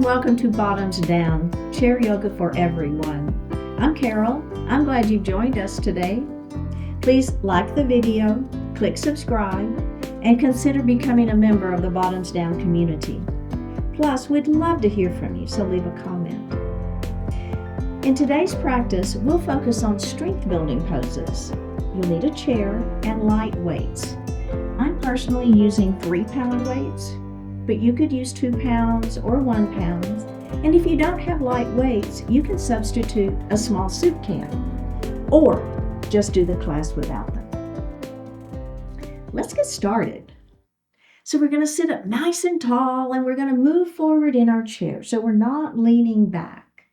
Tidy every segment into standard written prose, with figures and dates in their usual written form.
welcome to Bottoms Down, Chair Yoga for Everyone. I'm Carol. I'm glad you've joined us today. Please like the video, click subscribe, and consider becoming a member of the Bottoms Down community. Plus, we'd love to hear from you, so leave a comment. In today's practice, we'll focus on strength building poses. You'll need a chair and light weights. I'm personally using 3-pound weights, but you could use 2 pounds or 1 pound. And if you don't have light weights, you can substitute a small soup can or just do the class without them. Let's get started. So we're going to sit up nice and tall and we're going to move forward in our chair so we're not leaning back.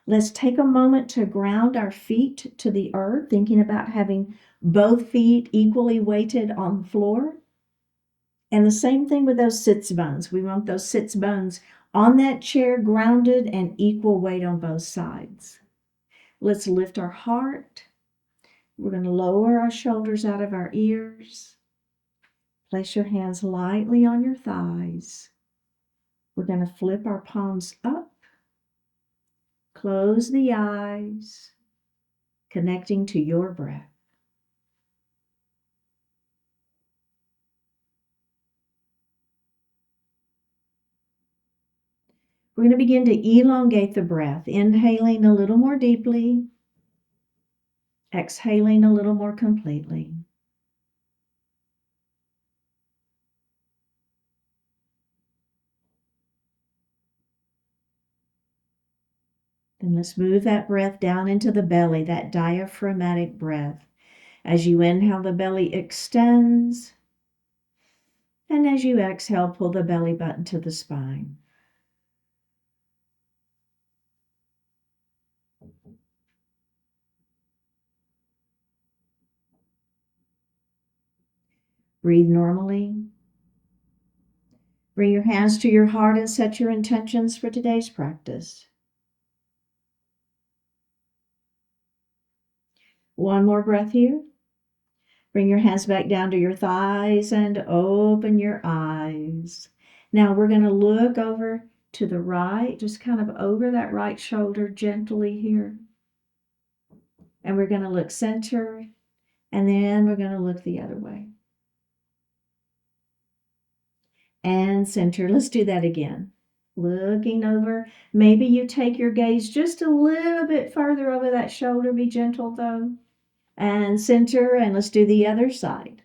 Let's take a moment to ground our feet to the earth, thinking about having both feet equally weighted on the floor. And the same thing with those sits bones. We want those sits bones on that chair grounded and equal weight on both sides. Let's lift our heart. We're going to lower our shoulders out of our ears. Place your hands lightly on your thighs. We're going to flip our palms up. Close the eyes, connecting to your breath. We're going to begin to elongate the breath, inhaling a little more deeply, exhaling a little more completely. Then let's move that breath down into the belly, that diaphragmatic breath. As you inhale, the belly extends. And as you exhale, pull the belly button to the spine. Breathe normally. Bring your hands to your heart and set your intentions for today's practice. One more breath here. Bring your hands back down to your thighs and open your eyes. Now we're going to look over to the right, just kind of over that right shoulder gently here. And we're going to look center, and then we're going to look the other way. And center. Let's do that again. Looking over. Maybe you take your gaze just a little bit further over that shoulder. Be gentle though. And center, and let's do the other side.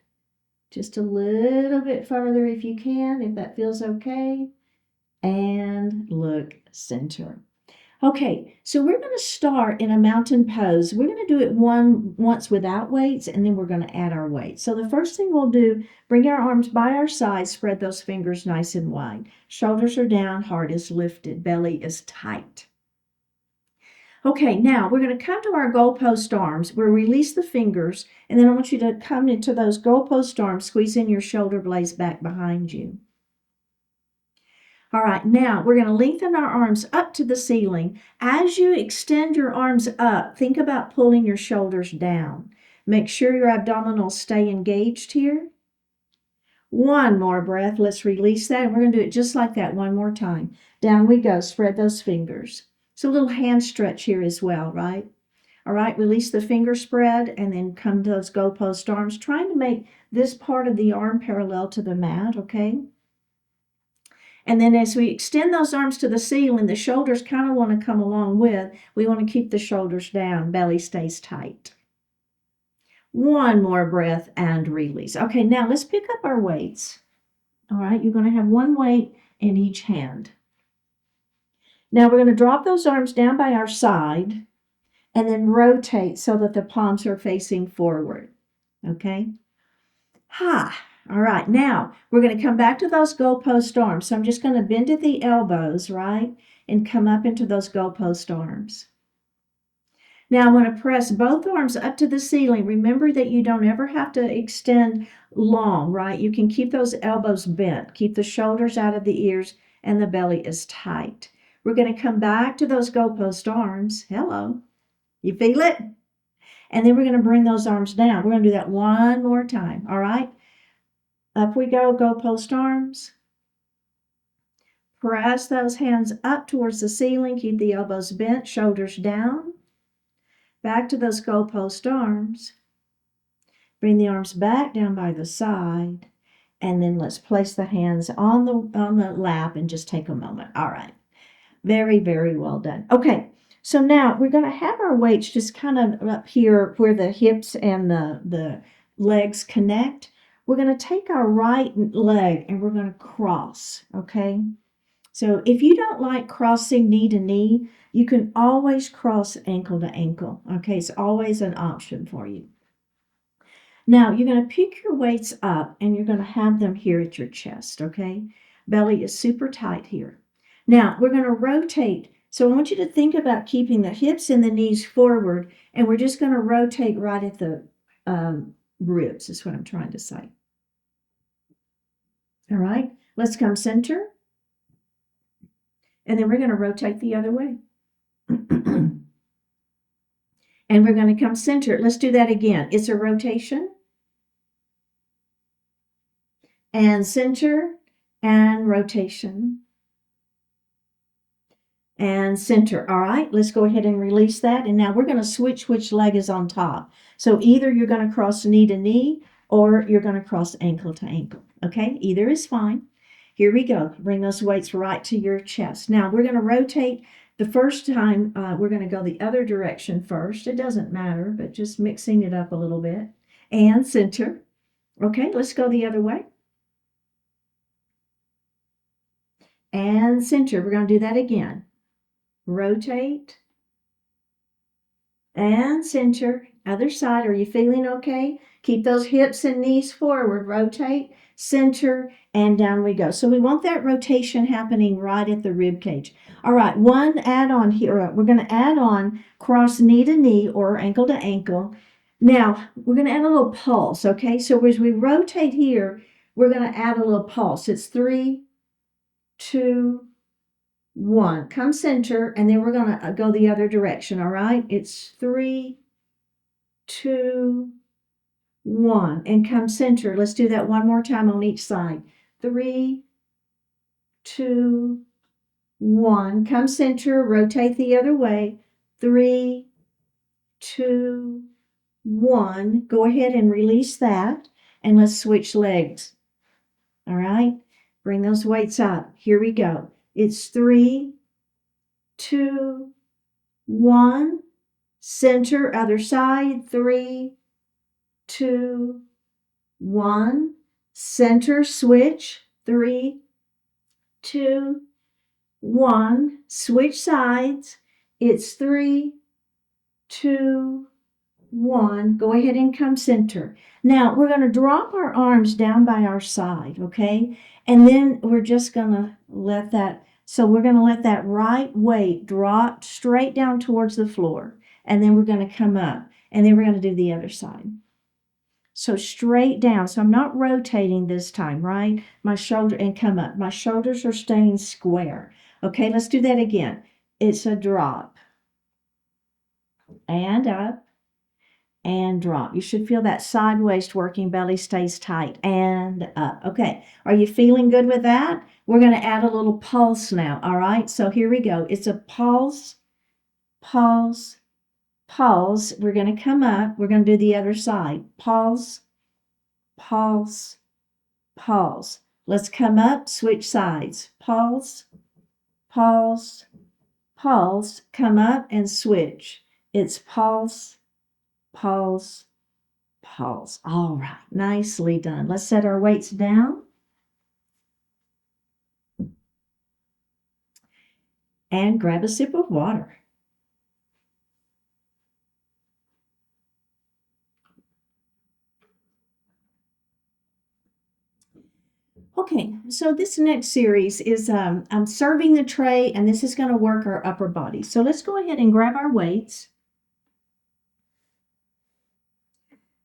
Just a little bit further if you can, if that feels okay. And look center. Okay, so we're going to start in a mountain pose. We're going to do it once without weights, and then we're going to add our weights. So the first thing we'll do, bring our arms by our sides, spread those fingers nice and wide. Shoulders are down, heart is lifted, belly is tight. Okay, now we're going to come to our goalpost arms. We'll release the fingers, and then I want you to come into those goalpost arms, squeeze in your shoulder blades back behind you. All right, now we're going to lengthen our arms up to the ceiling. As you extend your arms up, think about pulling your shoulders down. Make sure your abdominals stay engaged here. One more breath. Let's release that, and we're going to do it just like that one more time. Down we go. Spread those fingers. It's a little hand stretch here as well, right? All right, release the finger spread and then come to those goalpost arms, trying to make this part of the arm parallel to the mat, okay? And then as we extend those arms to the ceiling, the shoulders kind of want to come along with. We want to keep the shoulders down, belly stays tight. One more breath and release. Okay, now let's pick up our weights. All right, you're going to have one weight in each hand. Now we're going to drop those arms down by our side and then rotate so that the palms are facing forward. Okay? All right, now we're going to come back to those goalpost arms. So I'm just going to bend at the elbows, right? And come up into those goalpost arms. Now I want to press both arms up to the ceiling. Remember that you don't ever have to extend long, right? You can keep those elbows bent. Keep the shoulders out of the ears and the belly is tight. We're going to come back to those goalpost arms. Hello. You feel it? And then we're going to bring those arms down. We're going to do that one more time, all right? Up we go, goalpost arms. Press those hands up towards the ceiling. Keep the elbows bent, shoulders down. Back to those goalpost arms. Bring the arms back down by the side. And then let's place the hands on the lap and just take a moment. All right. Very, very well done. Okay. So now we're going to have our weights just kind of up here where the hips and the legs connect. We're going to take our right leg and we're going to cross, okay? So if you don't like crossing knee to knee, you can always cross ankle to ankle, okay? It's always an option for you. Now, you're going to pick your weights up and you're going to have them here at your chest, okay? Belly is super tight here. Now, we're going to rotate. So I want you to think about keeping the hips and the knees forward, and we're just going to rotate right at the ribs, is what I'm trying to say. All right, let's come center. And then we're going to rotate the other way. And we're going to come center. Let's do that again. It's a rotation. And center and rotation. And center. All right, let's go ahead and release that. And now we're going to switch which leg is on top. So either you're going to cross knee to knee or you're going to cross ankle to ankle. Okay, either is fine. Here we go. Bring those weights right to your chest. Now we're going to rotate. The first time we're going to go the other direction first. It doesn't matter, but just mixing it up a little bit. And center. Okay, let's go the other way. And center. We're going to do that again. Rotate. And center. Other side. Are you feeling okay? Keep those hips and knees forward. Rotate, center, and down we go. So we want that rotation happening right at the rib cage. All right, one add-on here. We're going to add on cross knee to knee or ankle to ankle. Now, we're going to add a little pulse, okay? So as we rotate here, we're going to add a little pulse. It's 3, 2, 1. Come center, and then we're going to go the other direction, all right? It's 3, 2, 1. And come center. Let's do that one more time on each side. 3, 2, 1. Come center. Rotate the other way. 3, 2, 1. Go ahead and release that. And let's switch legs. All right? Bring those weights up. Here we go. It's 3, 2, 1. Center, other side. 3, 2, 1. Center, switch. 3, 2, 1. Switch sides. It's 3, 2, 1. Go ahead and come center. Now, we're going to drop our arms down by our side, okay? And then we're just going to let that, so we're going to let that right weight drop straight down towards the floor. And then we're going to come up. And then we're going to do the other side. So straight down. So I'm not rotating this time, right? My shoulder, and come up. My shoulders are staying square. Okay, let's do that again. It's a drop. And up. And drop. You should feel that side waist working, belly stays tight, and up. Okay, are you feeling good with that? We're going to add a little pulse now, all right? So here we go. It's a pulse, pulse, pulse. We're going to come up. We're going to do the other side. Pulse, pulse, pulse. Let's come up, switch sides. Pulse, pulse, pulse. Come up and switch. It's pulse, pulse, pulse. All right, nicely done. Let's set our weights down. And grab a sip of water. Okay, so this next series is I'm serving the tray, and this is going to work our upper body. So let's go ahead and grab our weights.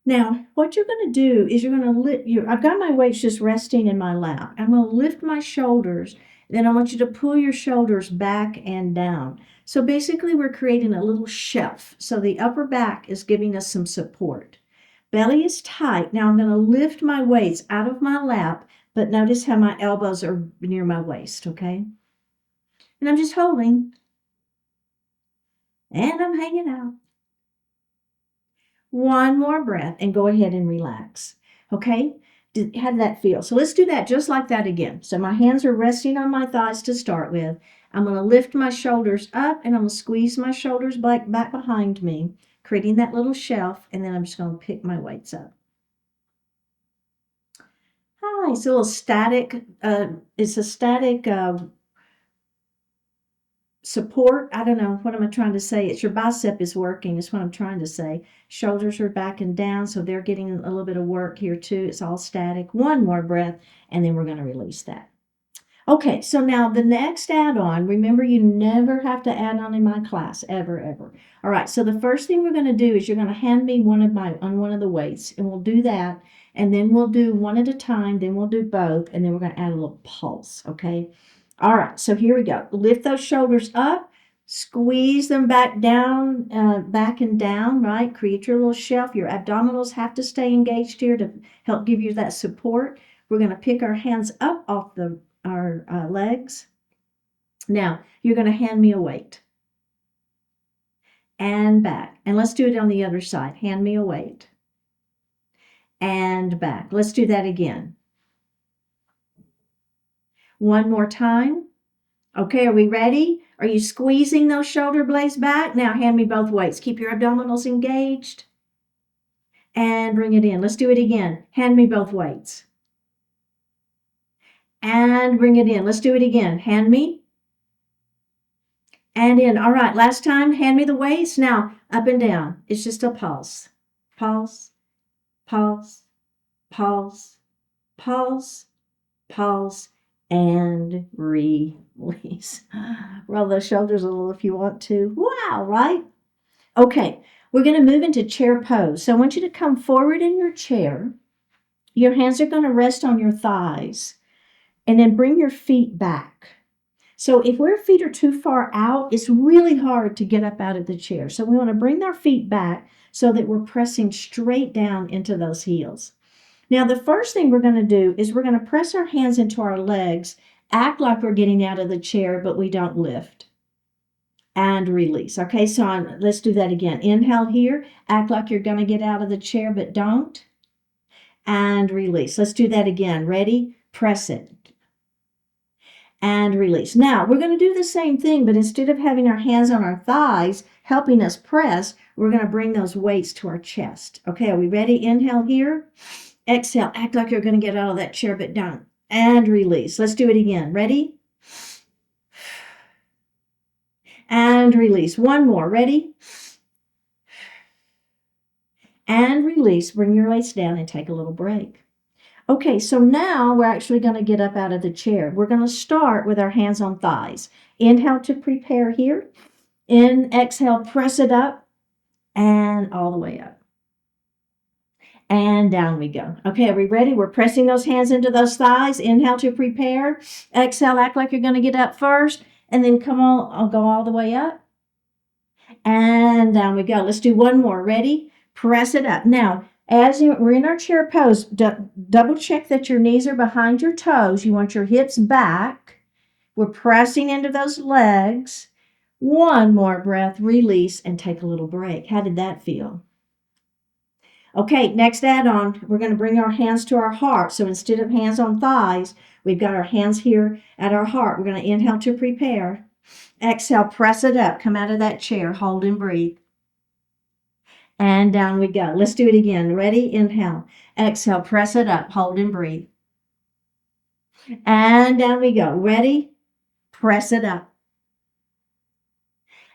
Now, what you're going to do is you're going to lift I've got my weights just resting in my lap. I'm going to lift my shoulders. Then I want you to pull your shoulders back and down. So basically, we're creating a little shelf. So the upper back is giving us some support. Belly is tight. Now I'm going to lift my weights out of my lap, but notice how my elbows are near my waist, okay? And I'm just holding. And I'm hanging out. One more breath and go ahead and relax. Okay? How did that feel? So let's do that just like that again. So my hands are resting on my thighs to start with. I'm going to lift my shoulders up and I'm going to squeeze my shoulders back behind me, creating that little shelf. And then I'm just going to pick my weights up. Hi, it's a little static. It's a static support. I don't know. What am I trying to say? It's your bicep is working. Is what I'm trying to say. Shoulders are back and down, so they're getting a little bit of work here too. It's all static. One more breath, and then we're going to release that. Okay, so now the next add-on, remember you never have to add on in my class, ever, ever. All right, so the first thing we're going to do is you're going to hand me one of the weights, and we'll do that, and then we'll do one at a time, then we'll do both, and then we're going to add a little pulse, okay? All right, so here we go. Lift those shoulders up, squeeze them back down, back and down, right? Create your little shelf. Your abdominals have to stay engaged here to help give you that support. We're going to pick our hands up off our legs. Now, you're going to hand me a weight. And back. And let's do it on the other side. Hand me a weight. And back. Let's do that again. One more time. Okay, are we ready? Are you squeezing those shoulder blades back? Now hand me both weights. Keep your abdominals engaged. And bring it in. Let's do it again. Hand me both weights. And bring it in. Let's do it again. Hand me. And in. All right, last time, hand me the weights. Now, up and down. It's just a pulse. Pulse, pulse, pulse, pulse, pulse, and release. Roll those shoulders a little if you want to. Wow, right? Okay, we're going to move into chair pose. So I want you to come forward in your chair. Your hands are going to rest on your thighs. And then bring your feet back. So if our feet are too far out, it's really hard to get up out of the chair. So we want to bring our feet back so that we're pressing straight down into those heels. Now, the first thing we're going to do is we're going to press our hands into our legs, act like we're getting out of the chair, but we don't lift. And release. Okay, so let's do that again. Inhale here, act like you're going to get out of the chair, but don't. And release. Let's do that again. Ready? Press it. And release. Now, we're going to do the same thing, but instead of having our hands on our thighs, helping us press, we're going to bring those weights to our chest. Okay, are we ready? Inhale here. Exhale. Act like you're going to get out of that chair, but don't. And release. Let's do it again. Ready? And release. One more. Ready? And release. Bring your weights down and take a little break. Okay, so now we're actually going to get up out of the chair. We're going to start with our hands on thighs. Inhale to prepare here. Exhale, press it up and all the way up. And down we go. Okay, are we ready? We're pressing those hands into those thighs. Inhale to prepare. Exhale, act like you're going to get up first. And then come on, I'll go all the way up. And down we go. Let's do one more. Ready? Press it up. Now, as we're in our chair pose, double check that your knees are behind your toes. You want your hips back. We're pressing into those legs. One more breath, release, and take a little break. How did that feel? Okay, next add-on, we're going to bring our hands to our heart. So instead of hands on thighs, we've got our hands here at our heart. We're going to inhale to prepare. Exhale, press it up. Come out of that chair. Hold and breathe. And down we go. Let's do it again. Ready? Inhale. Exhale. Press it up. Hold and breathe. And down we go. Ready? Press it up.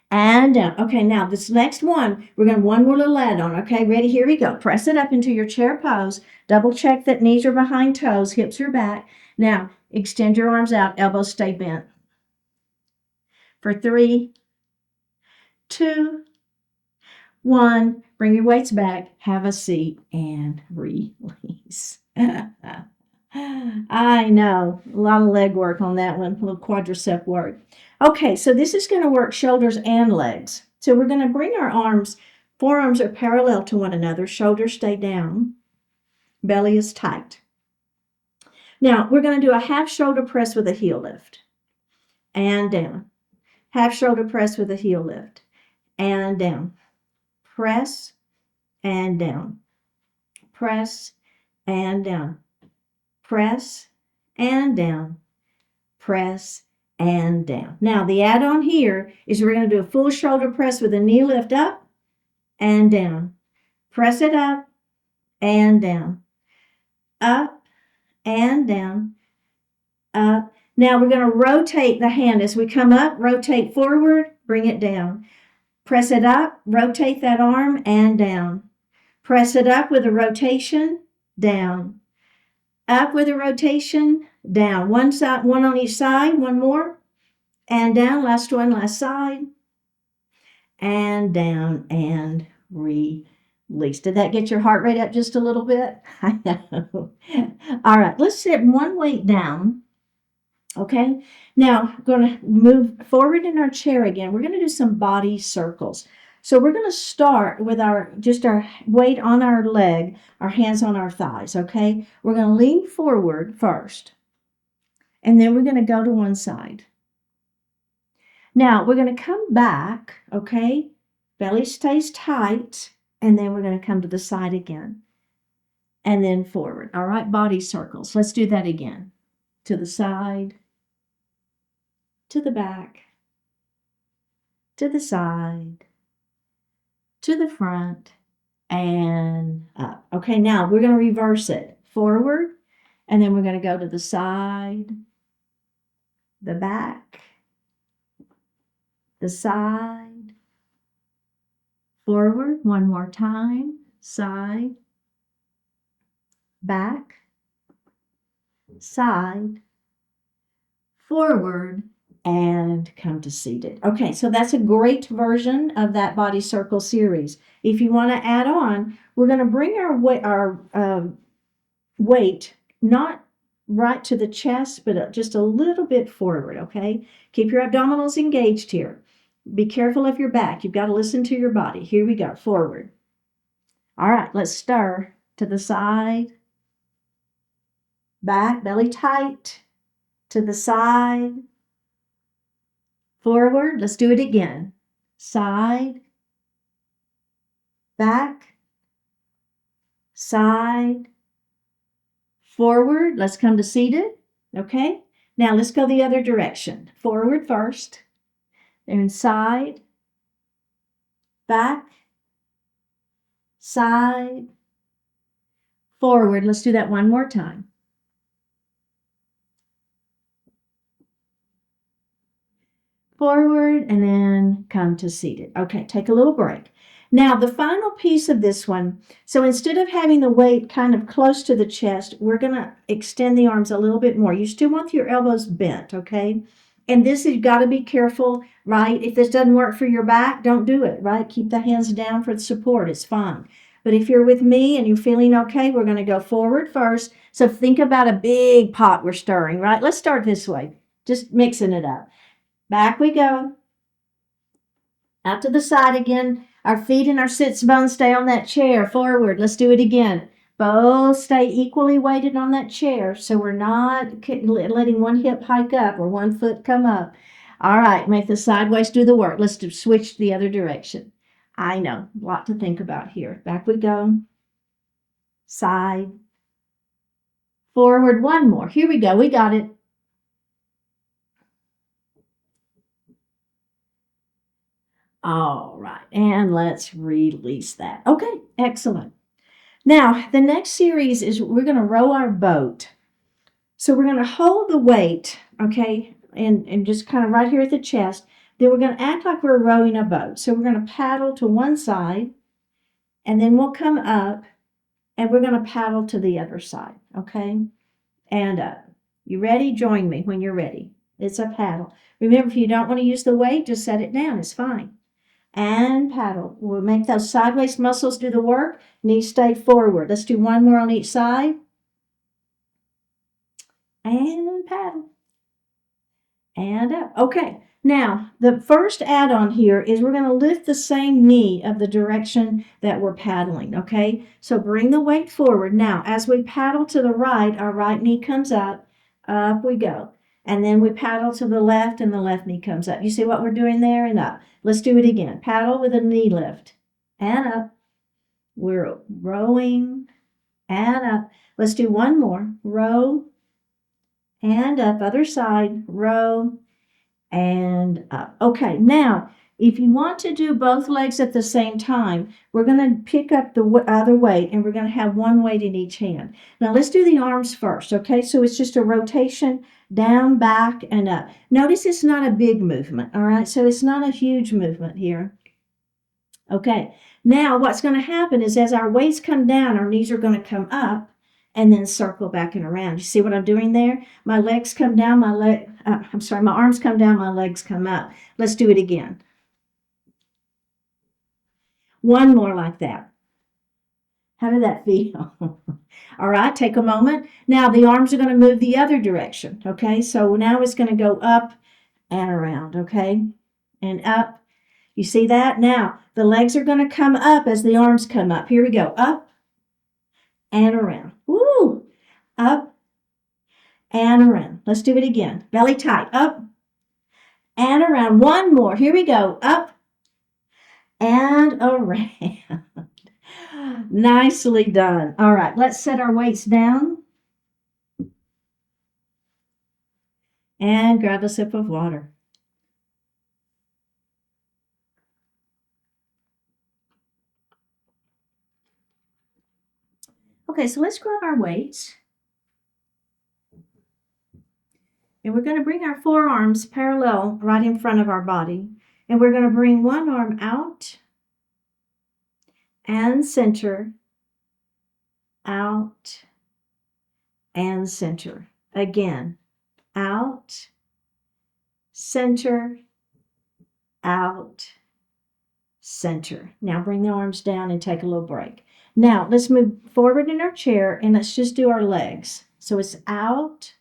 And down. Okay, now this next one, we're going to one more little add-on. Okay, ready? Here we go. Press it up into your chair pose. Double check that knees are behind toes, hips are back. Now, extend your arms out. Elbows stay bent. For 3, 2, 1, bring your weights back, have a seat, and release. I know, a lot of leg work on that one, a little quadricep work. Okay, so this is going to work shoulders and legs. So we're going to bring our arms, forearms are parallel to one another, shoulders stay down, belly is tight. Now, we're going to do a half shoulder press with a heel lift. And down. half shoulder press with a heel lift, and down. Press and down. Press and down. Press and down. Press and down. Now the add-on here is we're going to do a full shoulder press with a knee lift up and down. Press it up and down. Up and down. Up. Now we're going to rotate the hand as we come up, rotate forward, bring it down. Press it up, rotate that arm and down. Press it up with a rotation, down. Up with a rotation, down. One side, one on each side, one more. And down, last one, last side. And down and release. Did that get your heart rate up just a little bit? I know. All right, let's set one weight down. Okay, now we're going to move forward in our chair again. We're going to do some body circles. So we're going to start with our weight on our leg, our hands on our thighs, okay? We're going to lean forward first, and then we're going to go to one side. Now we're going to come back, okay? Belly stays tight, and then we're going to come to the side again, and then forward. All right, body circles. Let's do that again. To the side, to the back, to the side, to the front, and up. Okay, now we're going to reverse it. Forward, and then we're going to go to the side, the back, the side, forward, one more time, side, back, side, forward, and come to seated. Okay, so that's a great version of that body circle series. If you want to add on, we're going to bring our weight not right to the chest, but just a little bit forward, okay? Keep your abdominals engaged here. Be careful of your back. You've got to listen to your body. Here we go, forward. All right, let's stir to the side, back, belly tight, to the side, forward. Let's do it again. Side, back, side, forward. Let's come to seated. Okay. Now let's go the other direction. Forward first, then side, back, side, forward. Let's do that one more time. Forward and then come to seated. Okay, take a little break. Now the final piece of this one, so instead of having the weight kind of close to the chest, we're going to extend the arms a little bit more. You still want your elbows bent, okay? And this, you've got to be careful, right? If this doesn't work for your back, don't do it, right? Keep the hands down for the support. It's fine. But if you're with me and you're feeling okay, we're going to go forward first. So think about a big pot we're stirring, right? Let's start this way, just mixing it up. Back we go. Out to the side again. Our feet and our sits bones stay on that chair. Forward. Let's do it again. Both stay equally weighted on that chair, so we're not letting one hip hike up or one foot come up. All right, make the sideways do the work. Let's switch the other direction. I know, a lot to think about here. Back we go. Side. Forward, one more. Here we go. We got it. All right, and let's release that. Okay, excellent. Now, the next series is we're going to row our boat. So we're going to hold the weight, okay, and just kind of right here at the chest. Then we're going to act like we're rowing a boat. So we're going to paddle to one side, and then we'll come up, and we're going to paddle to the other side, okay? And you ready? Join me when you're ready. It's a paddle. Remember, if you don't want to use the weight, just set it down. It's fine. And paddle. We'll make those sideways muscles do the work. Knees stay forward. Let's do one more on each side. And paddle. And up. Okay. Now, the first add-on here is we're going to lift the same knee of the direction that we're paddling, okay? So bring the weight forward. Now, as we paddle to the right, our right knee comes up. Up we go. And then we paddle to the left and the left knee comes up. You see what we're doing there? And up. Let's do it again. Paddle with a knee lift and up. We're rowing and up. Let's do one more. Row and up. Other side. Row and up. Okay, now if you want to do both legs at the same time, we're going to pick up the other weight and we're going to have one weight in each hand. Now let's do the arms first, okay? So it's just a rotation down, back, and up. Notice it's not a big movement, all right? So it's not a huge movement here. Okay, now what's going to happen is as our weights come down, our knees are going to come up and then circle back and around. You see what I'm doing there? My legs come down, my arms come down, my legs come up. Let's do it again. One more like that. How did that feel? All right, take a moment. Now the arms are going to move the other direction, okay? So now it's going to go up and around, okay? And up. You see that? Now the legs are going to come up as the arms come up. Here we go. Up and around. Woo! Up and around. Let's do it again. Belly tight. Up and around. One more. Here we go. Up and around. Nicely done. All right, let's set our weights down and grab a sip of water. Okay, so let's grab our weights. And we're going to bring our forearms parallel right in front of our body. And we're going to bring one arm out and center, out and center. Again, out, center, out, center. Now bring the arms down and take a little break. Now let's move forward in our chair and let's just do our legs. So it's out,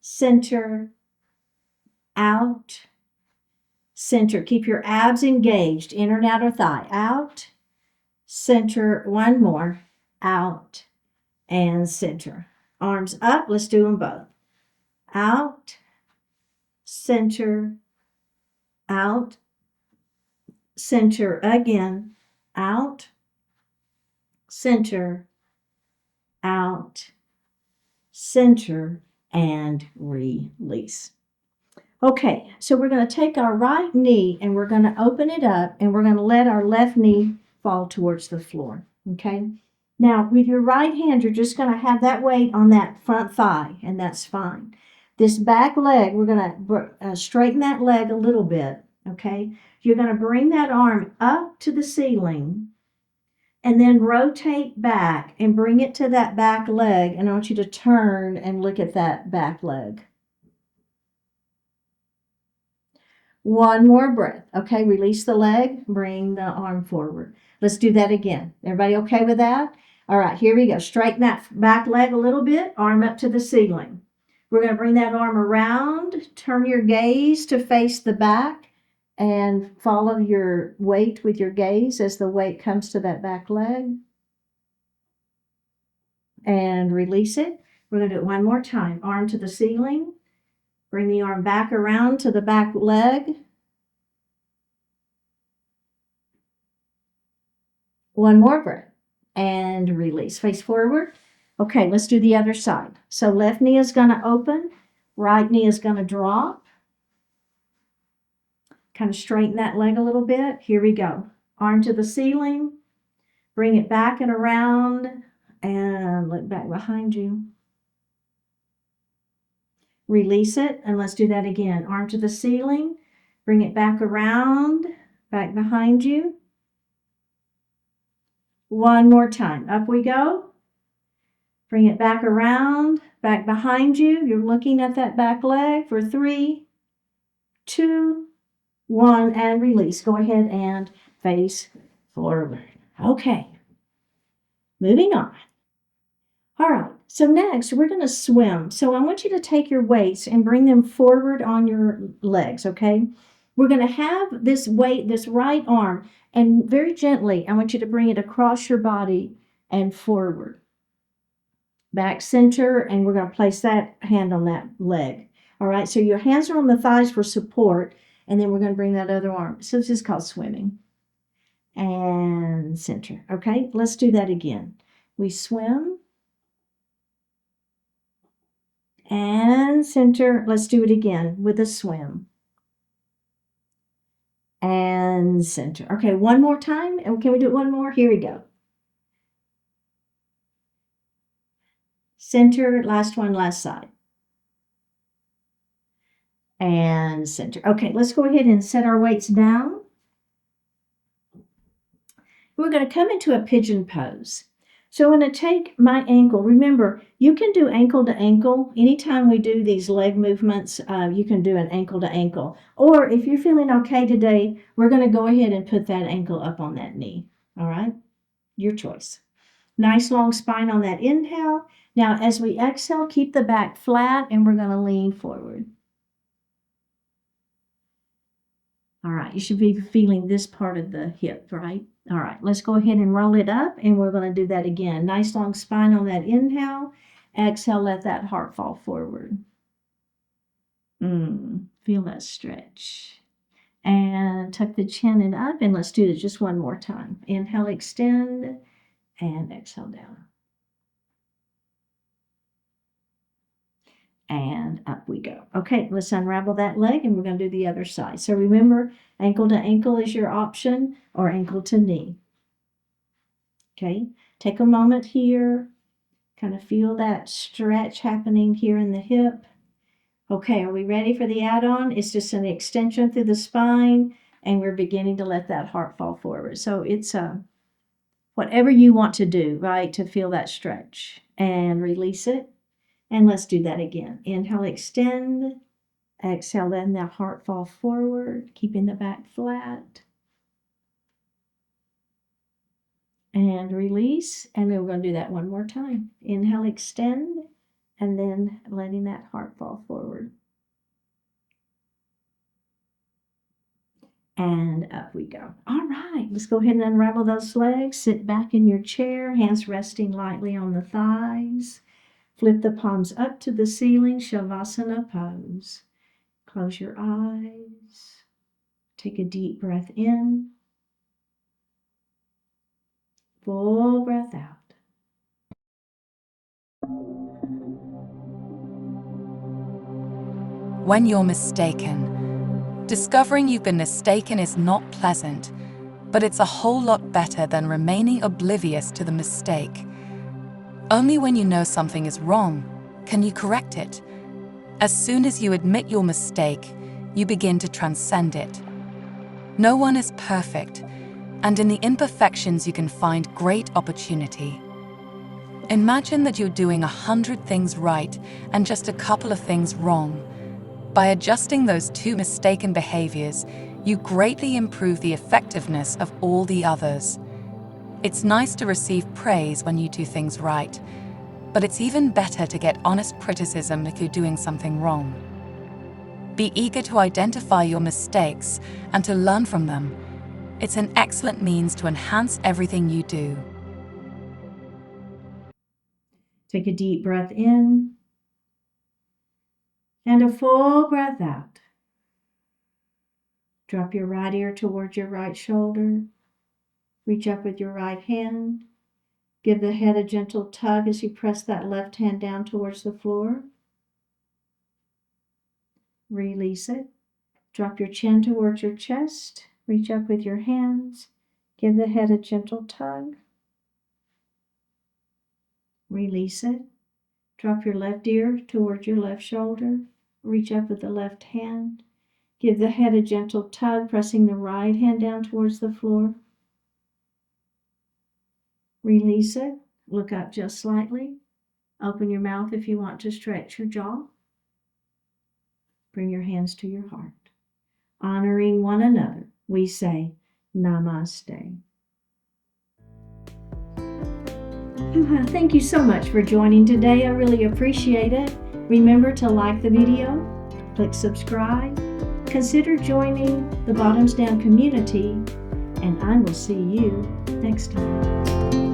center, out, center. Keep your abs engaged, inner and outer thigh. Out, center, one more, out, and center. Arms up, let's do them both. Out, center, out, center again, out, center, out, center, and release. Okay, so we're going to take our right knee and we're going to open it up and we're going to let our left knee fall towards the floor, okay? Now, with your right hand, you're just going to have that weight on that front thigh, and that's fine. This back leg, we're going to straighten that leg a little bit, okay? You're going to bring that arm up to the ceiling and then rotate back and bring it to that back leg, and I want you to turn and look at that back leg. One more breath. Okay, release the leg, bring the arm forward. Let's do that again. Everybody okay with that? All right, here we go. Straighten that back leg a little bit, arm up to the ceiling. We're going to bring that arm around, turn your gaze to face the back, and follow your weight with your gaze as the weight comes to that back leg. And release it. We're going to do it one more time. Arm to the ceiling. Bring the arm back around to the back leg. One more breath. And release. Face forward. Okay, let's do the other side. So left knee is going to open. Right knee is going to drop. Kind of straighten that leg a little bit. Here we go. Arm to the ceiling. Bring it back and around. And look back behind you. Release it, and let's do that again. Arm to the ceiling, bring it back around, back behind you. One more time. Up we go. Bring it back around, back behind you. You're looking at that back leg for 3, 2, 1, and release. Go ahead and face forward. Okay. Moving on. All right, so next we're going to swim. So I want you to take your weights and bring them forward on your legs, okay? We're going to have this weight, this right arm, and very gently, I want you to bring it across your body and forward. Back center, and we're going to place that hand on that leg. All right, so your hands are on the thighs for support, and then we're going to bring that other arm. So this is called swimming. And center. Okay, let's do that again. We swim and center. Let's do it again with a swim and center. Okay, one more time. And can we do it one more? Here we go. Center, last one, last side. And center. Okay, let's go ahead and set our weights down. We're going to come into a pigeon pose. So I'm going to take my ankle. Remember, you can do ankle to ankle. Anytime we do these leg movements, you can do an ankle to ankle. Or if you're feeling okay today, we're going to go ahead and put that ankle up on that knee. All right? Your choice. Nice long spine on that inhale. Now, as we exhale, keep the back flat, and we're going to lean forward. All right, you should be feeling this part of the hip, right? All right, let's go ahead and roll it up, and we're going to do that again. Nice long spine on that inhale. Exhale, let that heart fall forward. Feel that stretch. And tuck the chin and up, and let's do this just one more time. Inhale, extend, and exhale down. And up we go. Okay, let's unravel that leg, and we're going to do the other side. So remember, ankle to ankle is your option, or ankle to knee. Okay, take a moment here. Kind of feel that stretch happening here in the hip. Okay, are we ready for the add-on? It's just an extension through the spine, and we're beginning to let that heart fall forward. So it's whatever you want to do, right, to feel that stretch. And release it. And let's do that again. Inhale, extend. Exhale, letting that heart fall forward, keeping the back flat. And release. And then we're going to do that one more time. Inhale, extend. And then letting that heart fall forward. And up we go. All right, let's go ahead and unravel those legs. Sit back in your chair, hands resting lightly on the thighs. Flip the palms up to the ceiling, Shavasana pose. Close your eyes. Take a deep breath in. Full breath out. When you're mistaken, discovering you've been mistaken is not pleasant, but it's a whole lot better than remaining oblivious to the mistake. Only when you know something is wrong can you correct it. As soon as you admit your mistake, you begin to transcend it. No one is perfect, and in the imperfections you can find great opportunity. Imagine that you're doing 100 things right and just a couple of things wrong. By adjusting those 2 mistaken behaviors, you greatly improve the effectiveness of all the others. It's nice to receive praise when you do things right, but it's even better to get honest criticism if you're doing something wrong. Be eager to identify your mistakes and to learn from them. It's an excellent means to enhance everything you do. Take a deep breath in and a full breath out. Drop your right ear towards your right shoulder. Reach up with your right hand. Give the head a gentle tug as you press that left hand down towards the floor. Release it. Drop your chin towards your chest. Reach up with your hands. Give the head a gentle tug. Release it. Drop your left ear towards your left shoulder. Reach up with the left hand. Give the head a gentle tug, pressing the right hand down towards the floor. Release it. Look up just slightly. Open your mouth if you want to stretch your jaw. Bring your hands to your heart. Honoring one another, we say Namaste. Thank you so much for joining today. I really appreciate it. Remember to like the video, click subscribe, consider joining the Bottoms Down community, and I will see you next time.